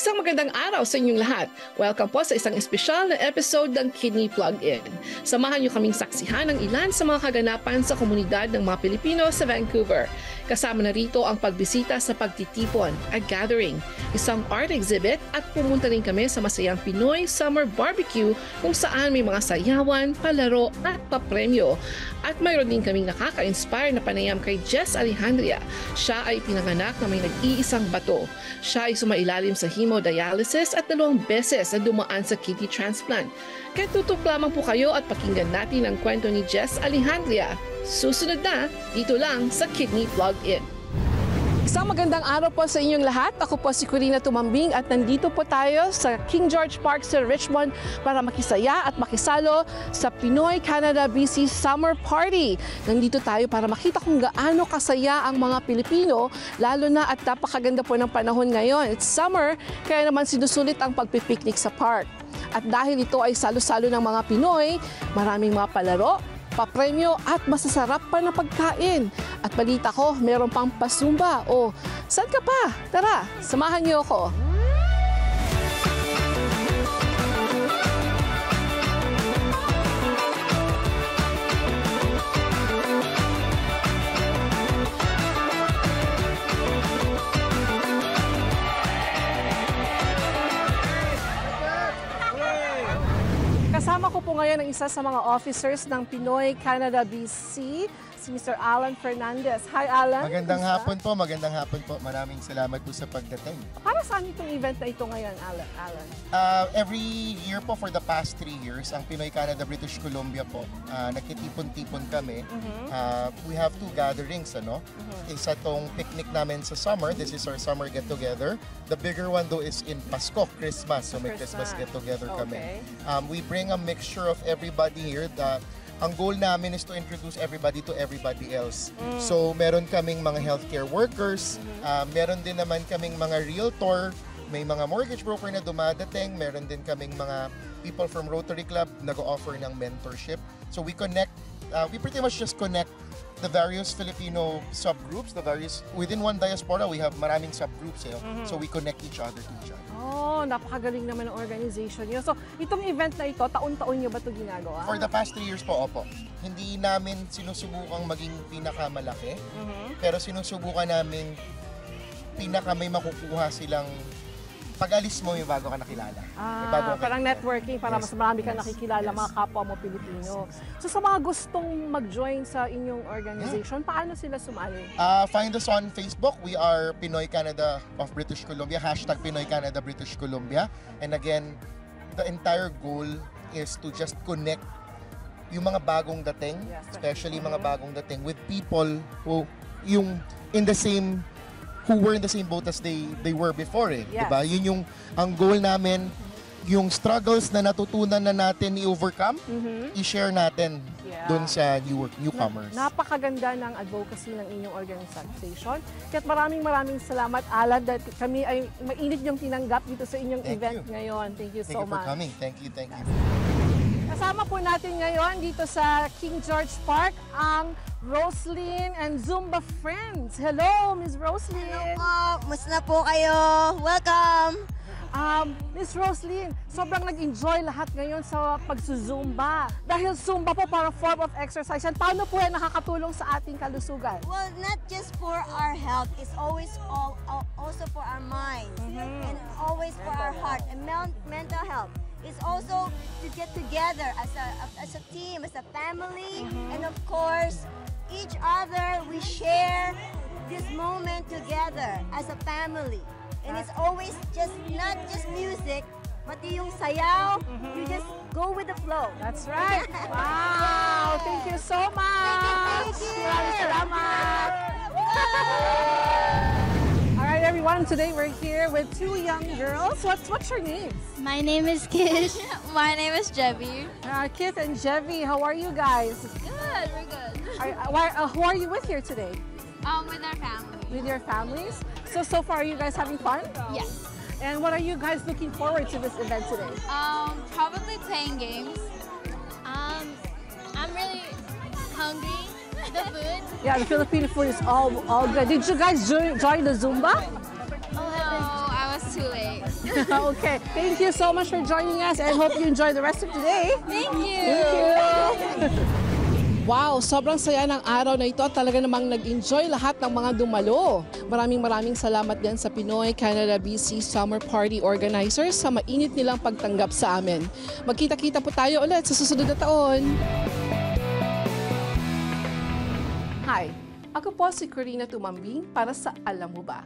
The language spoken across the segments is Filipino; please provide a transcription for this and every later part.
Isang magandang araw sa inyong lahat. Welcome po sa isang espesyal na episode ng Kidney Plug-In. Samahan niyo kaming saksihan ng ilan sa mga kaganapan sa komunidad ng mga Pilipino sa Vancouver. Kasama na rito ang pagbisita sa pagtitipon, a gathering, isang art exhibit at pumunta rin kami sa masayang Pinoy Summer Barbecue kung saan may mga sayawan, palaro at papremyo. At mayroon din kaming nakaka-inspire na panayam kay Jess Alejandria. Siya ay pinanganak na may nag-iisang bato. Siya ay sumailalim sa hemodialysis at 2 beses na dumaan sa kidney transplant. Kaya tutok lamang po kayo at pakinggan natin ang kwento ni Jess Alejandria. Susunod na, dito lang sa Kidney Plug-In. Isang magandang araw po sa inyong lahat. Ako po si Corina Tumambing at nandito po tayo sa King George Park sa Richmond para makisaya at makisalo sa Pinoy Canada BC Summer Party. Nandito tayo para makita kung gaano kasaya ang mga Pilipino, lalo na at napakaganda po ng panahon ngayon. It's summer, kaya naman sinusulit ang pagpipiknik sa park. At dahil ito ay salo-salo ng mga Pinoy, maraming mga palaro, papremyo at masasarap pa na pagkain. At balita ko, meron pang pasumba. O, saan ka pa? Tara, samahan niyo ako. Kasama ko po ngayon ang isa sa mga officers ng Pinoy Canada BC, si Mr. Alan Fernandez. Hi, Alan. Magandang hapon po, magandang hapon po. Maraming salamat po sa pagdating. Para saan itong event na ito ngayon, Alan? Every year po for the past 3 years, ang Pinoy Canada British Columbia po, nagtitipon-tipon kami. We have 2 gatherings, ano? Isa tong picnic namin sa summer. This is our summer get-together. The bigger one though is in Pasko, Christmas. So may Christmas get-together kami. We bring a mixture of everybody here. Ang goal namin is to introduce everybody to everybody else. So meron kaming mga healthcare workers, meron din naman kaming mga realtor, may mga mortgage broker na dumadating, meron din kaming mga people from Rotary Club nag-offer ng mentorship. So we pretty much just connect the various Filipino subgroups, within one diaspora, we have maraming subgroups. So we connect each other to each other. Oh, napakagaling naman ng organization niyo. So, itong event na ito, taon-taon niyo ba ito ginagawa? For the past 3 years po, opo. Hindi namin sinusubukang maging pinakamalaki, pero sinusubukan namin may makukuha silang pag-alis mo, may bago ka nakilala. Parang networking, para mas marami ka nakikilala, mga kapwa mo Pilipino. So sa mga gustong mag-join sa inyong organization, paano sila sumali? Find us on Facebook. We are Pinoy Canada of British Columbia, #Pinoy Canada British Columbia. And again, the entire goal is to just connect yung mga bagong dating, especially mga bagong dating, with people who were in the same boat as they were before, diba? Yun yung ang goal namin, yung struggles na natutunan na natin i-overcome, i-share natin dun sa newcomers. Napakaganda ng advocacy ng inyong organization. Kaya't maraming salamat, Alan, dahil kami ay mainit niyong tinanggap dito sa inyong event ngayon. Thank you so much. Thank you for coming. Thank you. Kasama po natin ngayon dito sa King George Park ang Roslyn and Zumba Friends. Hello, Ms. Roslyn. Hello po. Musta na po kayo? Welcome. Ms. Roslyn, sobrang nag-enjoy lahat ngayon sa pagsusumba. Dahil Zumba po para form of exercise. And paano po yan nakakatulong sa ating kalusugan? Well, not just for our health. It's always also for our minds. And always for our heart and mental health. It's also to get together as a team, as a family, and of course, each other, we share this moment together as a family. And it's always not just music, but yung sayaw, you just go with the flow. That's right. Wow! Thank you so much! Thank you! Maraming salamat! Alright everyone, today we're here with 2 young girls. What's your names? My name is Kish. My name is Jebby. Kit and Jevy, how are you guys? Good, we're good. Who are you with here today? With our family. With your families? So far, are you guys having fun? Yes. And what are you guys looking forward to this event today? Probably playing games. I'm really hungry. The food. Yeah, the Filipino food is all good. Did you guys join the Zumba? Oh, no, I was too late. Okay. Thank you so much for joining us. I hope you enjoy the rest of today. Thank you. Thank you. Wow, sobrang saya ng araw na ito. Talaga namang nag-enjoy lahat ng mga dumalo. Maraming salamat din sa Pinoy Canada BC Summer Party Organizers sa mainit nilang pagtanggap sa amin. Magkita-kita po tayo ulit sa susunod na taon. Hi, ako po si Corina Tumambing para sa Alam Mo Ba?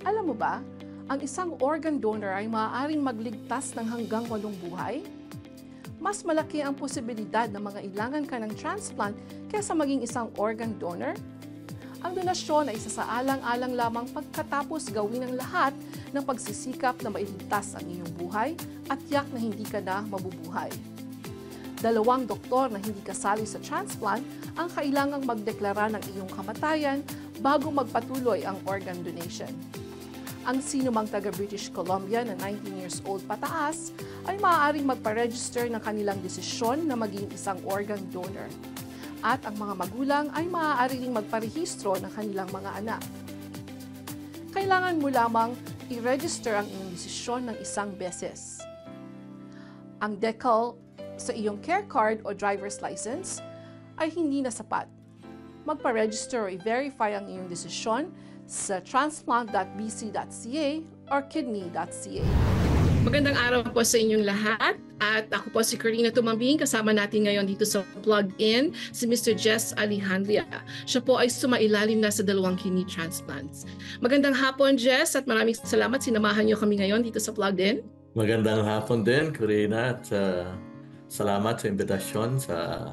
Alam mo ba, ang isang organ donor ay maaaring magligtas ng hanggang 8 buhay? Mas malaki ang posibilidad na mangailangan ka ng transplant kaysa maging isang organ donor? Ang donasyon ay isasaalang-alang lamang pagkatapos gawin ang lahat ng pagsisikap na mailigtas ang iyong buhay at tiyak na hindi ka na mabubuhay. 2 doktor na hindi kasali sa transplant ang kailangang magdeklara ng iyong kamatayan bago magpatuloy ang organ donation. Ang sino mang taga-British Columbia na 19 years old pataas ay maaaring magpa-register ng kanilang desisyon na maging isang organ donor. At ang mga magulang ay maaari ring magparehistro ng kanilang mga anak. Kailangan mo lamang i-register ang iyong desisyon ng isang beses. Ang decal sa iyong care card o driver's license ay hindi na sapat. Magpa-register o i-verify ang iyong desisyon sa transplant.bc.ca or kidney.ca. Magandang araw po sa inyong lahat at ako po si Corina Tumambing. Kasama natin ngayon dito sa Plug-In si Mr. Jess Alejandria. Siya po ay sumailalim na sa 2 kidney transplants. Magandang hapon, Jess, at maraming salamat. Sinamahan niyo kami ngayon dito sa Plug-In. Magandang hapon din, Corina, at salamat sa imbitasyon sa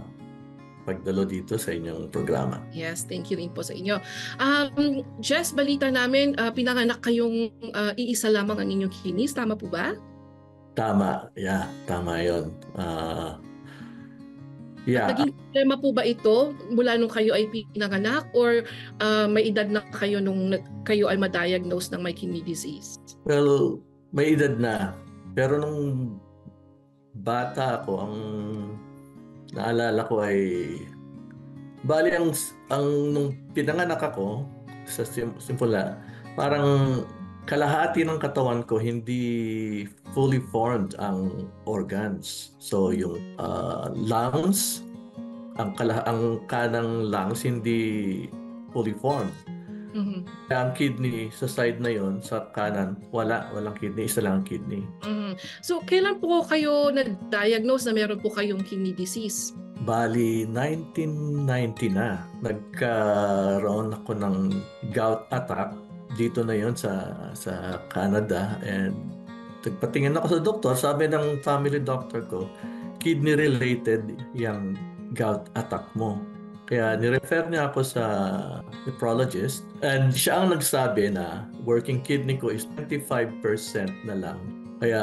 pagdalo dito sa inyong programa. Yes, thank you rin po sa inyo. Jess, balita namin, pinanganak kayong iisa lamang ang inyong kidneys. Tama po ba? Tama, tama yun. Naging problema po ba ito mula nung kayo ay pinanganak or may edad na kayo nung kayo ay ma-diagnose ng may kidney disease? Well, may edad na. Pero nung bata ako, ang naalala ko ay bali ang nung pinanganak ako sa simula, parang kalahati ng katawan ko hindi fully formed ang organs. So yung lungs, ang kanang lungs hindi fully formed. Mm-hmm. Ang kidney sa side na yon, sa kanan, walang kidney, isa lang ang kidney. Mm-hmm. So kailan po kayo na-diagnose na meron po kayong kidney disease? Bali, 1990 na. Nagkaroon ako ng gout attack. Dito na yon sa Canada. And nagpatingin ako sa doktor. Sabi ng family doctor ko, kidney-related yung gout attack mo. Kaya nirefer niya ako sa nephrologist. And siya ang nagsabi na working kidney ko is 25% na lang. Kaya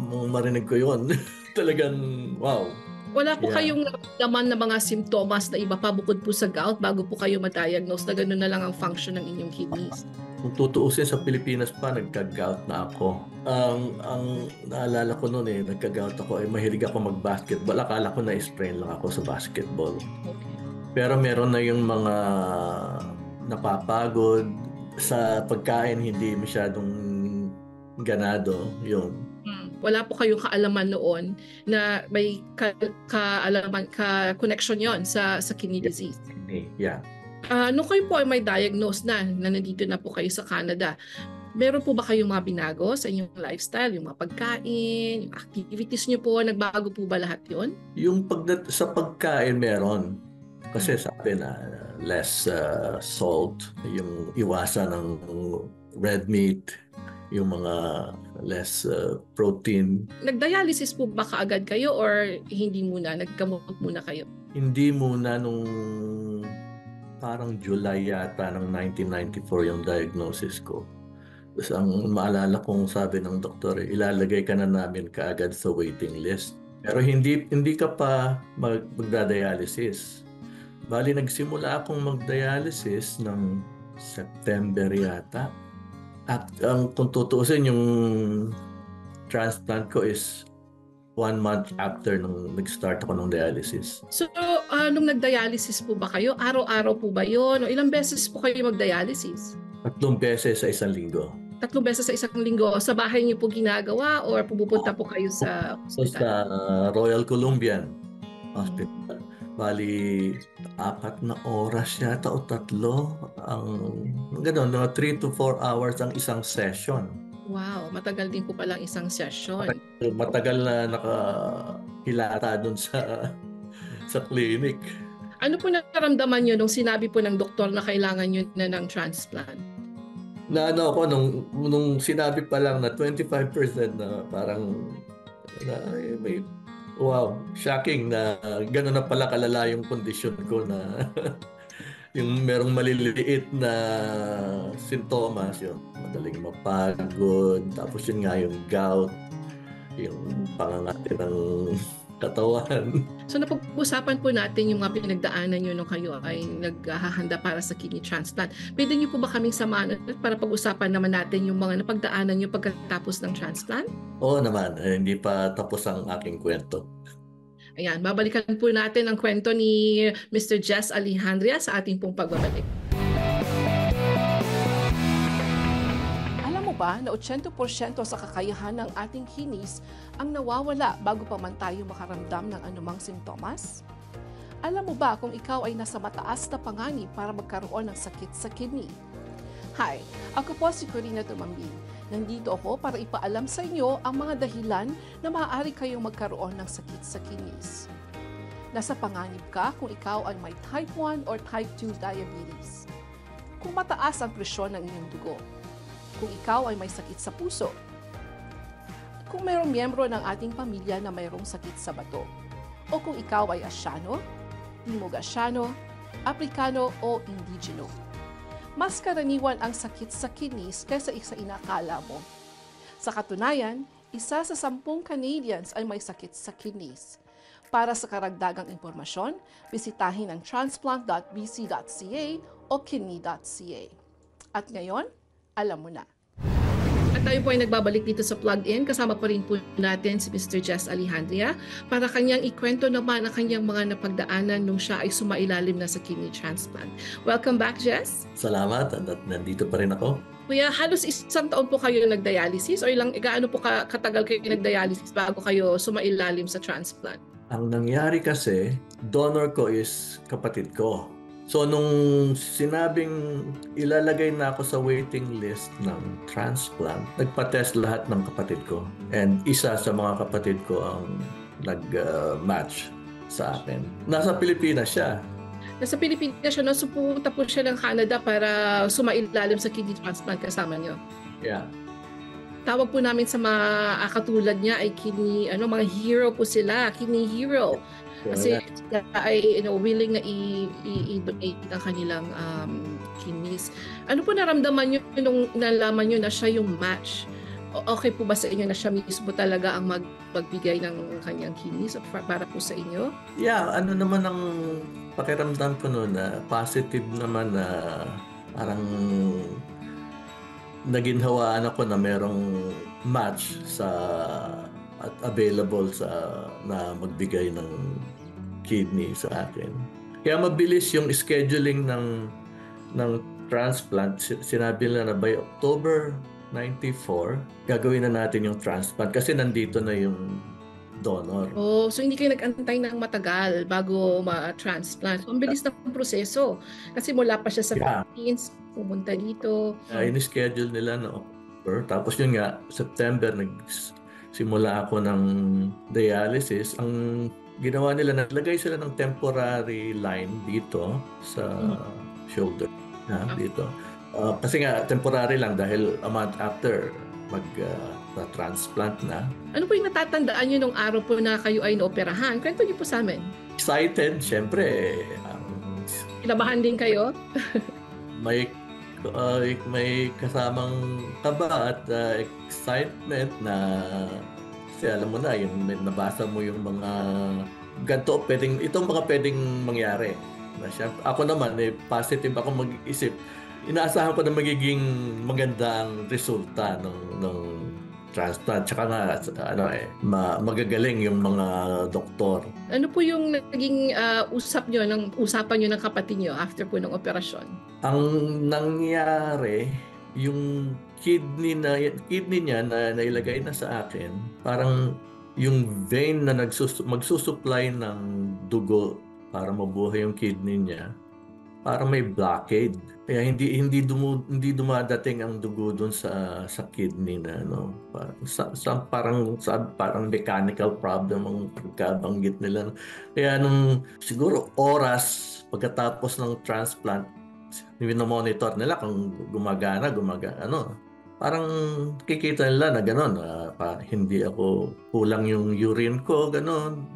marinig ko yun. Talagang wow. Wala po kayong naman na mga simptomas na iba pa bukod po sa gout bago po kayo ma-diagnose na gano'n na lang ang function ng inyong kidneys? Kung tutuusin sa Pilipinas pa, nagka-gout na ako. Ang naalala ko noon nagka-gout ako, mahilig ako mag-basketball. Akala ko na-sprain lang ako sa basketball. Okay. Pero meron na yung mga napapagod sa pagkain, hindi masyadong ganado yun. Wala po kayong kaalaman noon na may connection yon sa kidney disease. Yeah. Nung kayo po ay may diagnose na nandito na po kayo sa Canada, meron po ba kayong mga binago sa inyong lifestyle, yung mga pagkain, yung activities niyo po, nagbago po ba lahat yon? Yung sa pagkain meron. Kasi sabi na less salt, yung iwasan ng red meat, yung mga less protein. Nag-dialysis po ba kaagad kayo or hindi muna? Naggamot muna kayo? Hindi muna nung parang July yata ng 1994 yung diagnosis ko. Tapos ang maalala kong sabi ng doktor, ilalagay ka na namin kaagad sa waiting list. Pero hindi ka pa magda-dialysis. Bali, nagsimula akong mag-dialysis ng September yata. At kung tutuusin, yung transplant ko is 1 month after nung nag-start ako ng dialysis. So, nung nag-dialysis po ba kayo, araw-araw po ba yun? O ilang beses po kayo mag-dialysis? 3 beses sa isang linggo. 3 beses sa isang linggo, sa bahay niyo po ginagawa or pupunta po kayo sa So, ospital? sa Royal Columbian Hospital. Bali, 4 na oras yata o 3. Gano'n, 3 to 4 hours ang isang session. Wow, matagal din po palang isang session. Matagal na nakahilata dun sa clinic. Ano po naramdaman niyo nung sinabi po ng doktor na kailangan niyo na ng transplant? Na ano ako, nung sinabi pa lang na 25% na parang may wow, shocking na gano'n na pala kalala yung kondisyon ko na yung merong maliliit na sintomas, yung madaling mapagod, tapos yun nga yung gout, yung pangangati ng katawan. So napag-usapan po natin yung mga pinagdaanan nyo nung kayo ay naghahanda para sa kidney transplant. Pwede nyo po ba kaming samahan para pag-usapan naman natin yung mga napagdaanan nyo pagkatapos ng transplant? Oo naman, hindi pa tapos ang aking kwento. Ayan, babalikan po natin ang kwento ni Mr. Jess Alejandria sa ating pong pagbabalik. Alam mo ba na 80% sa kakayahan ng ating kidneys ang nawawala bago pa man tayo makaramdam ng anumang simptomas? Alam mo ba kung ikaw ay nasa mataas na panganib para magkaroon ng sakit sa kidney? Hi, ako po si Corina Tumambing. Nandito ako para ipaalam sa inyo ang mga dahilan na maaari kayong magkaroon ng sakit sa kidneys. Nasa panganib ka kung ikaw ay may type 1 or type 2 diabetes. Kung mataas ang presyon ng iyong dugo. Kung ikaw ay may sakit sa puso. Kung mayroong miyembro ng ating pamilya na mayroong sakit sa bato. O kung ikaw ay Asyano, Timog Asyano, Aprikano o Indigeno. Mas karaniwan ang sakit sa kidneys kaysa sa inakala mo. Sa katunayan, 1 sa 10 Canadians ay may sakit sa kidneys. Para sa karagdagang impormasyon, bisitahin ang transplant.bc.ca o kidney.ca. At ngayon, alam mo na. At tayo po ay nagbabalik dito sa Plug-In. Kasama pa rin po natin si Mr. Jess Alejandria para kanyang ikwento naman ang kanyang mga napagdaanan nung siya ay sumailalim na sa kidney transplant. Welcome back, Jess. Salamat at nandito pa rin ako. Kuya, halos 1 taon po kayo nagdialysis o gaano po katagal kayo nagdialysis bago kayo sumailalim sa transplant? Ang nangyari kasi, donor ko is kapatid ko. So nung sinabing ilalagay na ako sa waiting list ng transplant, nagpa-test lahat ng kapatid ko. And isa sa mga kapatid ko ang nag-match sa akin. Nasa Pilipinas siya. Nasa Pilipinas siya, no? So pumunta po siya ng Canada para sumailalim sa kidney transplant kasama niyo. Yeah. Tawag po namin sa mga katulad niya ay kidney, mga hero po sila, kidney hero. Kasi sila ay willing na i-donate ang kanilang kidneys. Ano po naramdaman niyo nung nalaman niyo na siya yung match? Okay po ba sa inyo na siya mismo talaga ang magbigay ng kanyang kidneys para po sa inyo? Yeah, ano naman ang pakiramdam ko noon na positive naman na parang naginhawaan ako na merong match at available na magbigay ng kidney sa akin. Kaya mabilis yung scheduling ng transplant. Sinabi nila na by October 94, gagawin na natin yung transplant kasi nandito na yung donor. Oh, so hindi kayo nag-antay ng matagal bago ma-transplant. So, ang bilis ng proseso. Kasi mula pa siya sa Philippines, pumunta dito. In-schedule nila na October. Tapos yun nga, September, nagsimula ako ng dialysis. Ang ginawa nila, naglagay sila ng temporary line dito sa shoulder. Dito. Kasi nga, temporary lang dahil a month after mag-transplant na. Ano po yung natatandaan nyo nung araw po na kayo ay naoperahan? Kwento nyo po sa amin. Excited, syempre. Kinabahan din kayo? May kasamang kaba at excitement na kasi alam mo na, yung nabasa mo yung mga ganito, itong mga pwedeng mangyari. Ako naman, positive ako mag-isip. Inaasahan ko na magiging magandang resulta ng transplant. Tsaka nga, magagaling yung mga doktor. Ano po yung naging usapan nyo ng kapatid nyo after po ng operasyon? Ang nangyari, yung kidney niya na nailagay na sa akin, parang yung vein na magsusupply ng dugo para mabuhay yung kidney niya, parang may blockade. Kaya hindi dumadating ang dugo doon sa kidney na parang mechanical problem ang pagkabanggit nila. Kaya nung siguro oras pagkatapos ng transplant, monitor nila kung gumagana, parang kikita nila na gano'n, hindi ako kulang yung urine ko, gano'n.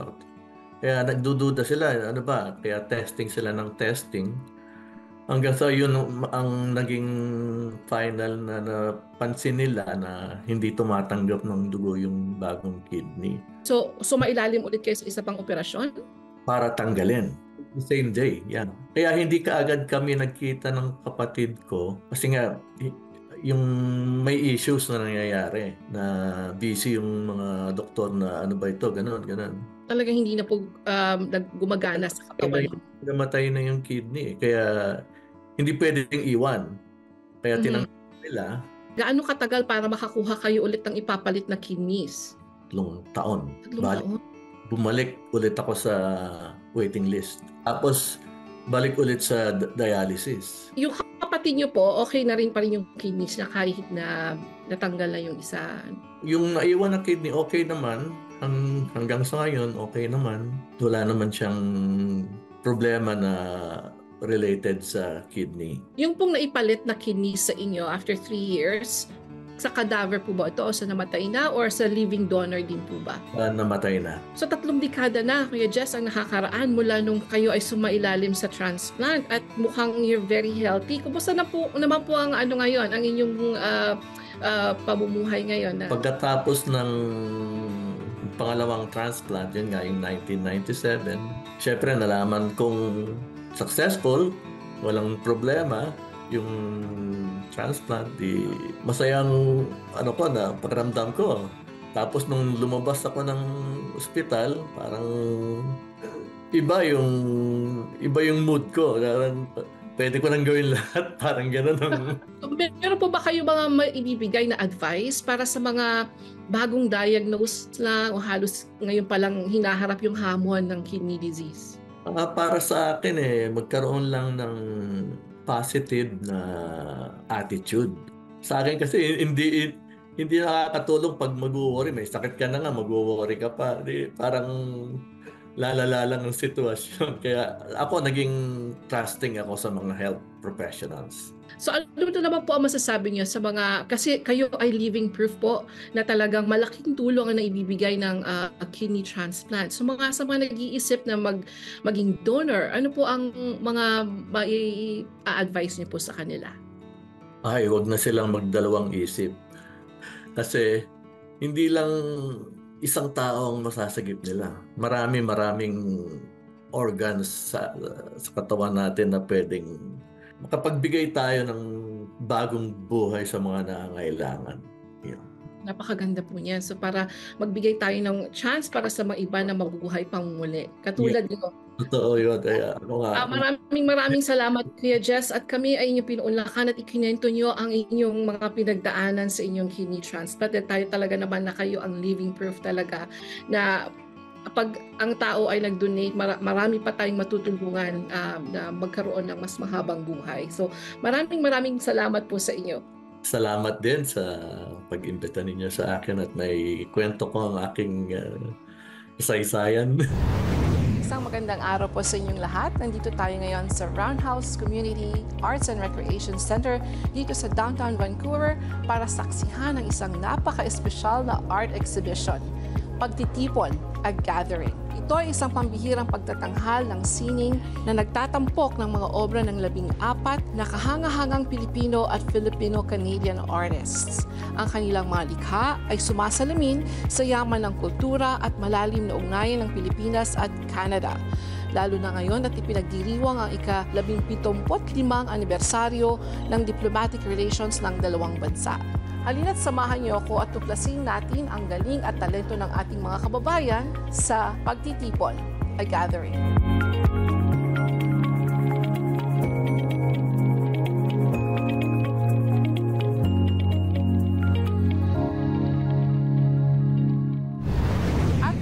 Kaya nagdududa sila, kaya testing sila ng testing. Hanggang sa yun ang naging final na napansin nila na hindi tumatanggap ng dugo yung bagong kidney. So mailalim ulit kayo sa isa pang operasyon? Para tanggalin. The same day, yan. Kaya hindi kaagad kami nagkita ng kapatid ko kasi nga yung may issues na nangyayari na busy yung mga doktor na ano ba ito, ganun. Talagang hindi na po gumagana sa katawan. Namatay na yung kidney. Kaya hindi pwedeng iwan. Kaya tinanggal nila. Gaano katagal para makakuha kayo ulit ng ipapalit na kidneys? 3 taon. Taon? Bumalik ulit ako sa waiting list. Tapos balik ulit sa dialysis. Yung kapatid niyo po, okay na rin pa rin yung kidneys na kahit na natanggal na yung isa? Yung naiwan na kidney, okay naman. Hanggang sa ngayon, okay naman. Wala naman siyang problema na related sa kidney. Yung pong naipalit na kidney sa inyo after 3 years, sa cadaver po ba ito o sa namatay na or sa living donor din po ba? Namatay na. So 3 dekada na, Kuya Jess, ang nakakaraan mula nung kayo ay sumailalim sa transplant at mukhang you're very healthy. Kumusta naman po ang ngayon, ang inyong pamumuhay ngayon? Pagkatapos ng pangalawang transplant, yun nga yung 1997, syempre nalaman kong successful, walang problema yung transplant, masayang na pakiramdam ko. Tapos nung lumabas ako ng ospital, parang iba yung mood ko. Pwede ko nang gawin lahat, parang gano'n. Meron po ba kayo mga maibibigay na advice para sa mga bagong diagnose lang o halos ngayon palang hinaharap yung hamon ng kidney disease? Para sa akin magkaroon lang ng positive na attitude. Sa akin kasi hindi nakakatulong pag mag-worry. May sakit ka na nga, mag-worry ka pa. Parang lalala lang ang sitwasyon. Kaya ako naging trusting ako sa mga health professionals. So ano naman po ang masasabi niyo sa mga, kasi kayo ay living proof po na talagang malaking tulong ang naibibigay ng kidney transplant. So sa mga nag-iisip na maging donor, ano po ang mga advice niyo po sa kanila? Huwag na silang magdalawang isip. Kasi hindi lang isang tao ang masasagip nila. Maraming organs sa katawan natin na pwedeng makapagbigay tayo ng bagong buhay sa mga nangangailangan. Yeah. Napakaganda po niya. So para magbigay tayo ng chance para sa mga iba na mabubuhay pang muli. Katulad nyo. Totoo yun. Maraming salamat, Kuya Jess. At kami ay inyong pinuunlakan at ikinento nyo ang inyong mga pinagdaanan sa inyong kidney transplant. At tayo talaga naman na kayo ang living proof talaga na pag ang tao ay nag-donate, marami pa tayong matutulungan na magkaroon ng mas mahabang buhay. So maraming salamat po sa inyo. Salamat din sa pag-imbita ninyo sa akin at may kwento ko ang aking kasaysayan. Isang magandang araw po sa inyong lahat. Nandito tayo ngayon sa Roundhouse Community Arts and Recreation Center dito sa downtown Vancouver para saksihan ang isang napaka-espesyal na art exhibition. Pagtitipon, a gathering. Ito ay isang pambihirang pagtatanghal ng sining na nagtatampok ng mga obra ng 14 na kahanga-hangang Pilipino at Filipino-Canadian artists. Ang kanilang mga likha ay sumasalamin sa yaman ng kultura at malalim na ugnayan ng Pilipinas at Canada. Lalo na ngayon at ipinagdiriwang ang ika-75 anibersaryo ng diplomatic relations ng dalawang bansa. Halina't samahan niyo ako at tuklasin natin ang galing at talento ng ating mga kababayan sa Pagtitipon, a gathering.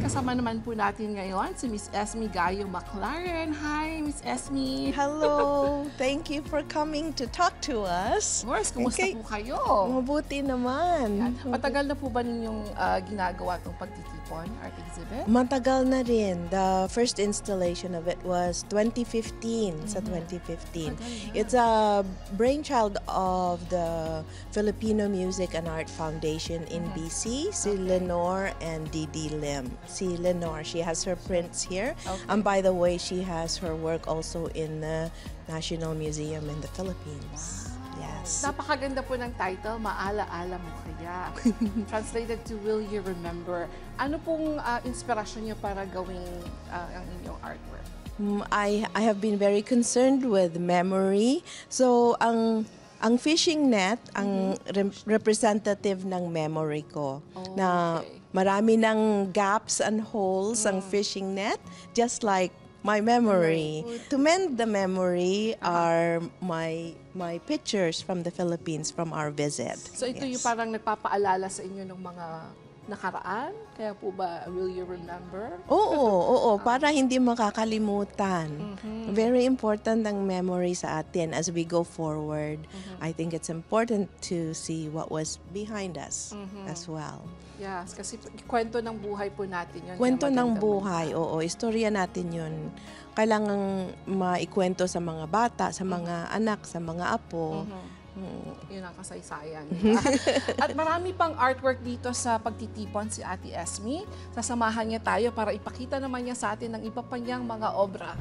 kasama naman po natin ngayon si Miss Esme Gayo Maclaren. Hi, Miss Esme. Hello. Thank you for coming to talk to us. Of course, kumusta Okay. po kayo? Mabuti naman. Matagal na po ba ninyong ginagawa itong pagtitipon, art exhibit? Matagal na rin. The first installation of it was 2015, sa 2015. It's a brainchild of the Filipino Music and Art Foundation in BC, si Lenore and Didi Lim. Si Lenore, she has her prints here. And by the way, she has her work also in the National Museum in the Philippines. Yes. Napakaganda po ng title, Maala-ala Mo Kaya. Translated to Will You Remember. Ano pong inspirasyon niyo para gawing ang inyong artwork? I have been very concerned with memory. So ang fishing net ang representative ng memory ko. Na marami ng gaps and holes ang fishing net, just like my memory. To mend the memory are my pictures from the Philippines from our visit. So ito yung parang nagpapaalala sa inyo ng mga nakaraan? Kaya po ba, will you remember? Oo, para hindi makakalimutan. Very important ang memory sa atin as we go forward. I think it's important to see what was behind us as well. Yes, kasi kwento ng buhay po natin yun. Kwento Kaya ng maganda buhay, oo. Istorya natin yun. Kailangang maikwento sa mga bata, sa mga anak, sa mga apo. Yun ang kasaysayan. At marami pang artwork dito sa pagtitipon si Ate Esme. Sasamahan niya tayo para ipakita naman niya sa atin ng iba pa niyang mga obra.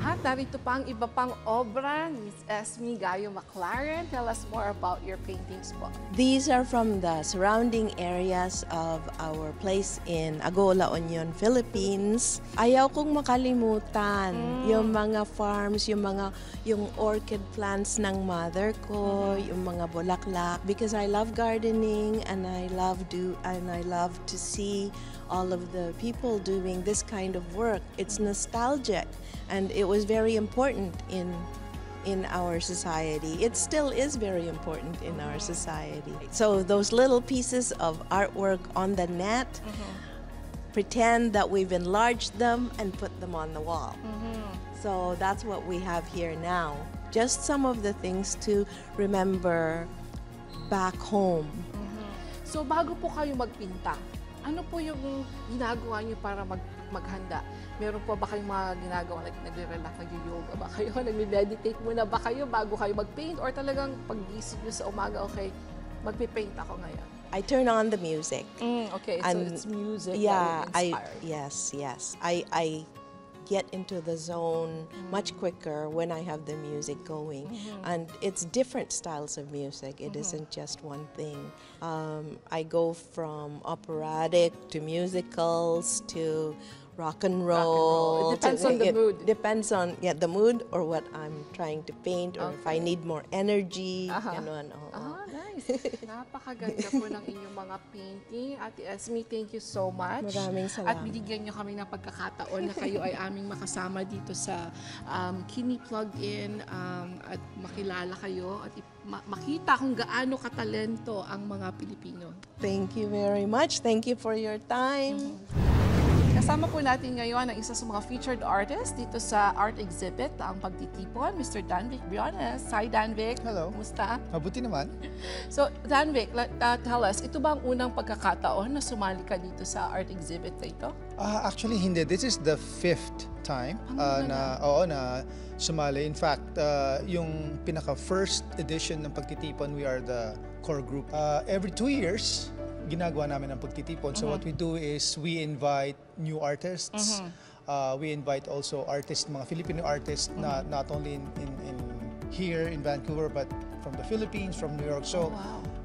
At narito pa ang iba pang obra ni Miss Esme Gayo Maclaren. Tell us more about your paintings po. These are from the surrounding areas of our place in Agoo, La Union, Philippines. Ayaw kong makalimutan yung mga farms, yung orchid plants ng mother ko, yung mga bulaklak, because I love gardening and I love to see all of the people doing this kind of work. It's nostalgic, and it was very important in our society. It still is very important in our society. So those little pieces of artwork on the net, pretend that we've enlarged them and put them on the wall. So that's what we have here now. Just some of the things to remember back home. So bago po kayo magpinta, ano po yung ginagawa niyo para maghanda? Meron po ba kayong mga ginagawa, like nagre-relax, nag-yoga ba kayo, nagme-meditate muna ba kayo bago kayo mag-paint? Or talagang pag-gising niyo sa umaga, okay, magpe-paint ako ngayon? I turn on the music. Okay, so it's music Yeah, that will inspire. yes. I get into the zone much quicker when I have the music going. And it's different styles of music. It isn't just one thing. I go from operatic to musicals to rock and roll. It depends on the mood. Depends on the mood or what I'm trying to paint, or if I need more energy. Ganun, Nice. Napakaganda po ng inyong mga painting. Ate Esme, thank you so much. Maraming At salamat. binigyan niyo kami ng pagkakataon na kayo ay aming makasama dito sa Kini Plug-in at makilala kayo at makita kung gaano katalento ang mga Pilipino. Thank you very much. Thank you for your time. Kasama po natin ngayon ang isa sa mga featured artists dito sa art exhibit, ang pagtitipon, Mr. Danvic Briones. Hi, Danvic. Hello. Kumusta? Mabuti naman. So, Danvic, tell us, ito ba ang unang pagkakataon na sumali ka dito sa art exhibit na ito? Actually, hindi. This is the 5th time na sumali. In fact, yung pinaka-first edition ng Pagtitipon, we are the core group. Every 2 years, ginagawa namin ang pagtitipon. So what we do is we invite new artists. We invite also artists, mga Filipino artists, not only in here in Vancouver, but from the Philippines, from New York. So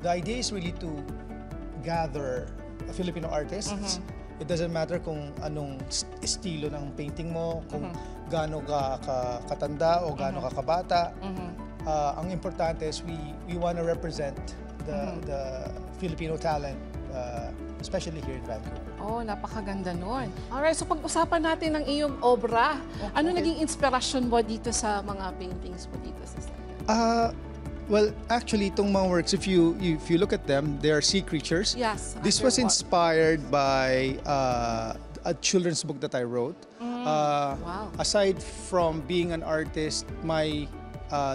the idea is really to gather Filipino artists. It doesn't matter kung anong estilo ng painting mo, kung gaano ka katanda o gaano ka kabata. Ang importante is we want to represent the Filipino talent, especially here in Vancouver. Oh, napakaganda nun. Alright, so pag-usapan natin ang iyong obra. Ano naging inspirasyon mo dito sa mga paintings mo dito sa studio? Well, actually, itong mga works, if you look at them, they are sea creatures. Yes. This was inspired by a children's book that I wrote. Wow. Aside from being an artist, my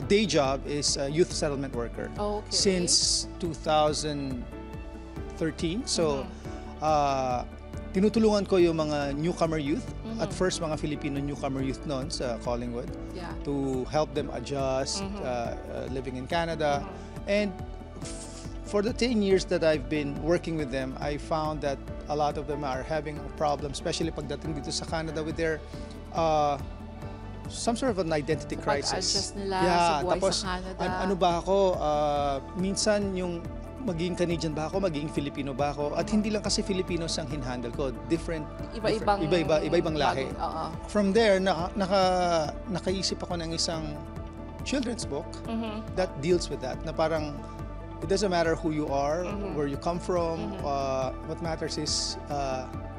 day job is a youth settlement worker. Okay. Since 2013. So, tinutulungan ko yung mga newcomer youth. At first, mga Filipino newcomer youth noon sa Collingwood. Yeah. To help them adjust, living in Canada. And for the 10 years that I've been working with them, I found that a lot of them are having a problem, especially pagdating dito sa Canada with their some sort of an identity crisis. Pag-adjust nila sa buhay tapos, sa Canada. ano ba ako, minsan yung maging Canadian ba ako, maging Filipino ba ako, at hindi lang kasi Filipinos ang hinhandle ko, iba-ibang lahi. From there, nakaisip ako ng isang children's book that deals with that, na parang it doesn't matter who you are, where you come from, what matters is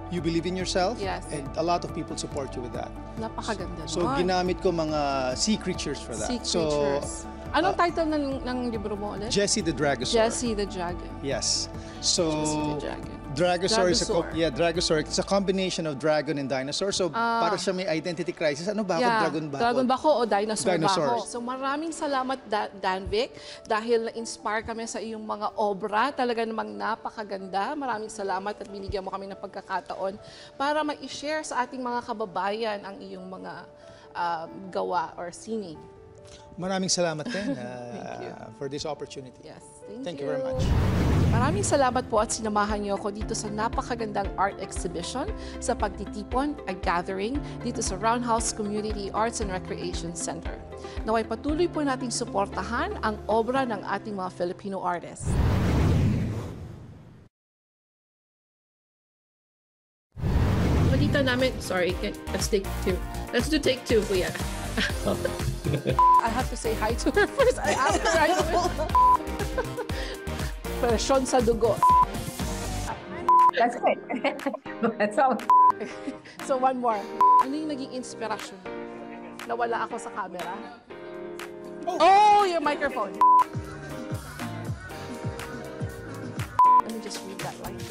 you believe in yourself, and a lot of people support you with that. Napakaganda So, ginamit ko mga sea creatures for that. Sea creatures. Anong title ng libro mo ulit? Jessie the Dragosaur. Jessie the Dragon. Yes. So, Jessie the Dragon. Dragosaur is Dragosaur. It's a combination of dragon and dinosaur. So, para siya may identity crisis. Ano ba ako? Dragon ba ako? Dragon ba ako o dinosaur ba ako? Dinosaur. So maraming salamat, Danvic, dahil na-inspire kami sa iyong mga obra. Talaga namang napakaganda. Maraming salamat at binigyan mo kami ng pagkakataon para ma-share sa ating mga kababayan ang iyong mga gawa or sining. Maraming salamat din for this opportunity. Yes, thank you very much. Maraming salamat po at sinamahan niyo ako dito sa napakagandang art exhibition sa Pagtitipon, a gathering dito sa Roundhouse Community Arts and Recreation Center. Naway patuloy po nating suportahan ang obra ng ating mga Filipino artists. Balita namin, sorry, let's take two. Let's do take two, kuya. I have to say hi to her first. I asked her right away. Presyon sa dugo. That's good. That's all. So one more. Ano yung naging inspiration? Nawala ako sa camera. Oh, your microphone. Let me just read that line.